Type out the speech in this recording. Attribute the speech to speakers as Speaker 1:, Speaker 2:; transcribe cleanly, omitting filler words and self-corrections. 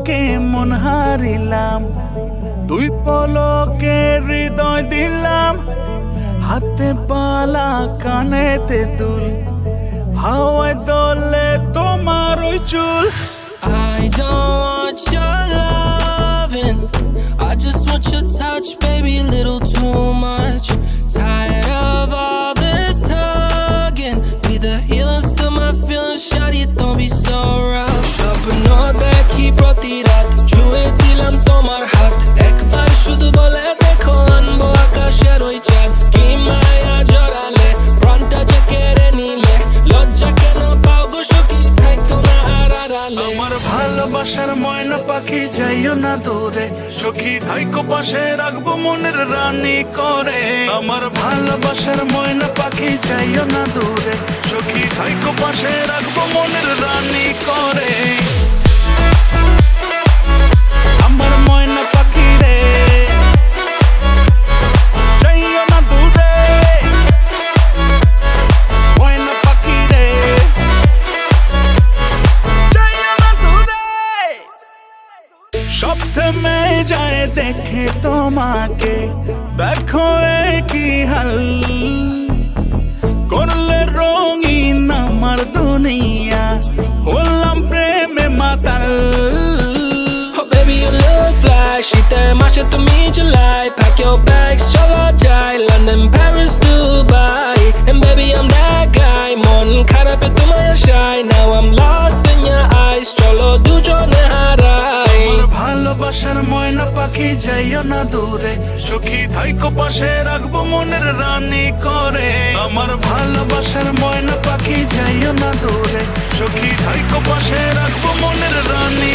Speaker 1: পলকে মন হারিলাম, দুই পলকে হৃদয় দিলাম। হাতে পালা কানেতে দুল, হাওয়ায় দোলে তোমার ওই চুল।
Speaker 2: I don't want your loving, I just want your touch, baby, a little too much. Tired of all this tugging, be the healers to my feelings, shawty, don't be so rough. স্বপ্ন দেখি প্রতি রাত, ছুঁয়ে দিলাম তোমার হাত। একবার শুধু বলে দেখো, আনবো আকাশের ওই চাঁদ। কি মায়া জড়ালে, প্রাণটা যে কেড়ে নিলে, লজ্জা কেন পাও গো সখী, থাইকো না আর আড়ালে।
Speaker 1: আমার ভালোবাসার ময়না পাখি যাইও না দূরে, সখী থাইকো পাশে রাখবো মনের রানী করে। আমার ভালোবাসার ময়না পাখি যাইও না দূরে, সখী থাইকো পাশে রাখবো মনের রানী করে। আমার ময়না পাখি রে, যাইও না দূরে, ময়না পাখি রে, যাইও না দূরে। সব থেমে যায় দেখে তোমাকে, দেখো এ কি হাল, করলে রঙিন আমার দুনিয়া, হলাম প্রেমে মাতাল।
Speaker 2: Oh baby, you look fly, শীতের মাসে তুমি July. Pack your bags, চলো যাই, London, Paris, Dubai. And baby, I'm that guy, মন খারাপে তোমায় আশায়। Now I'm lost in your eyes, চলো দুজনে হারাই।
Speaker 1: আমার ভালোবাসার ময়না পাখি যাইও না দূরে, সখী থাইকো পাশে রাখবো মনের রানী করে। আমার ভালোবাসার ময়না পাখি যাইও না দূরে, সখী থাইকো পাশে রাখবো মনের রানী